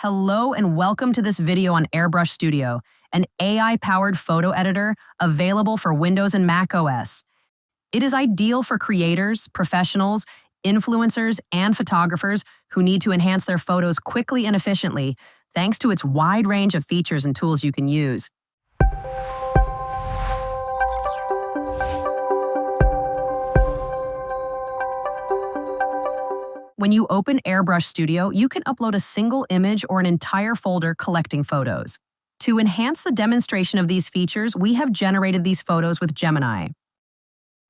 Hello and welcome to this video on Airbrush Studio, an AI-powered photo editor available for Windows and Mac OS. It is ideal for creators, professionals, influencers, and photographers who need to enhance their photos quickly and efficiently, thanks to its wide range of features and tools you can use. When you open Airbrush Studio, you can upload a single image or an entire folder collecting photos. To enhance the demonstration of these features, we have generated these photos with Gemini.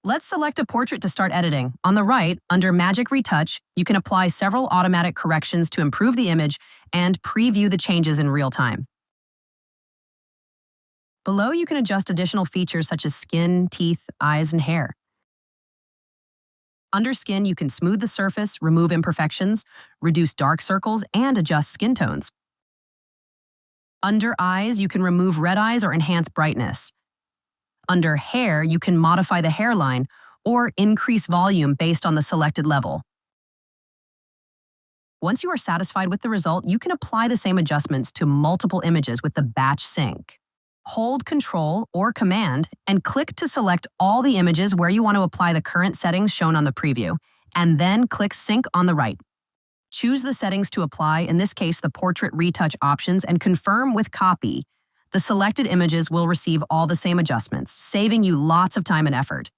Let's select a portrait to start editing. On the right, under Magic Retouch, you can apply several automatic corrections to improve the image and preview the changes in real time. Below, you can adjust additional features such as skin, teeth, eyes, and hair. Under skin, you can smooth the surface, remove imperfections, reduce dark circles, and adjust skin tones. Under eyes, you can remove red eyes or enhance brightness. Under hair, you can modify the hairline or increase volume based on the selected level. Once you are satisfied with the result, you can apply the same adjustments to multiple images with the batch sync. Hold Control or Command and click to select all the images where you want to apply the current settings shown on the preview, and then click Sync on the right. Choose the settings to apply, in this case the Portrait Retouch options, and confirm with Copy. The selected images will receive all the same adjustments, saving you lots of time and effort.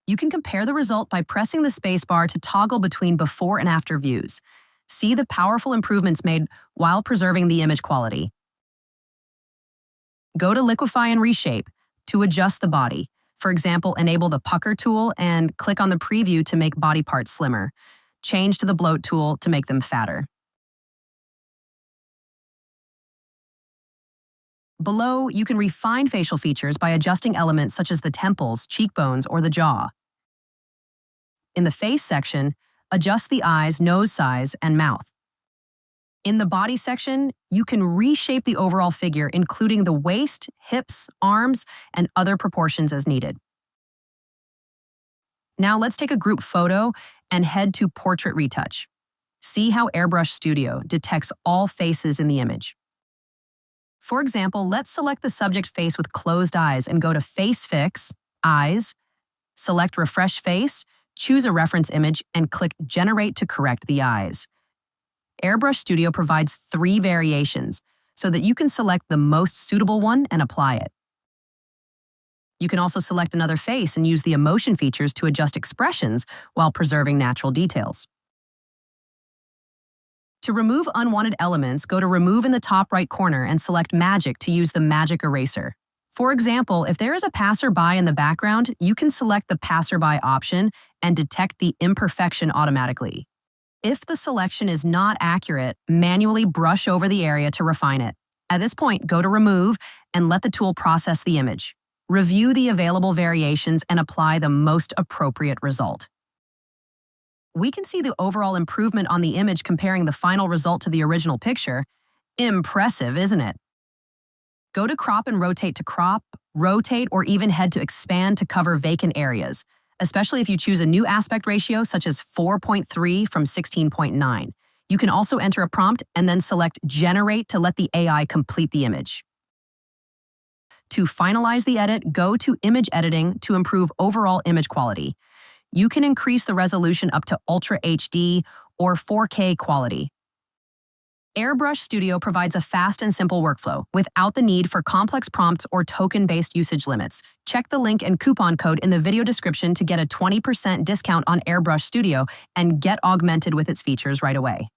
You can compare the result by pressing the spacebar to toggle between before and after views. See the powerful improvements made while preserving the image quality. Go to Liquify and Reshape to adjust the body. For example, enable the pucker tool and click on the preview to make body parts slimmer. Change to the bloat tool to make them fatter. Below, you can refine facial features by adjusting elements such as the temples, cheekbones, or the jaw. In the face section, adjust the eyes, nose size, and mouth. In the body section, you can reshape the overall figure, including the waist, hips, arms, and other proportions as needed. Now let's take a group photo and head to Portrait Retouch. See how Airbrush Studio detects all faces in the image. For example, let's select the subject face with closed eyes and go to Face Fix, Eyes, select Refresh Face, choose a reference image, and click Generate to correct the eyes. Airbrush Studio provides 3 variations so that you can select the most suitable one and apply it. You can also select another face and use the emotion features to adjust expressions while preserving natural details. To remove unwanted elements, go to Remove in the top right corner and select Magic to use the Magic Eraser. For example, if there is a passerby in the background, you can select the passerby option and detect the imperfection automatically. If the selection is not accurate, manually brush over the area to refine it. At this point, go to Remove and let the tool process the image. Review the available variations and apply the most appropriate result. We can see the overall improvement on the image comparing the final result to the original picture. Impressive, isn't it? Go to Crop and Rotate to crop, rotate, or even head to Expand to cover vacant areas, especially if you choose a new aspect ratio such as 4.3 from 16.9. You can also enter a prompt and then select Generate to let the AI complete the image. To finalize the edit, go to Image Editing to improve overall image quality. You can increase the resolution up to Ultra HD or 4K quality. Airbrush Studio provides a fast and simple workflow without the need for complex prompts or token-based usage limits. Check the link and coupon code in the video description to get a 20% discount on Airbrush Studio and get augmented with its features right away.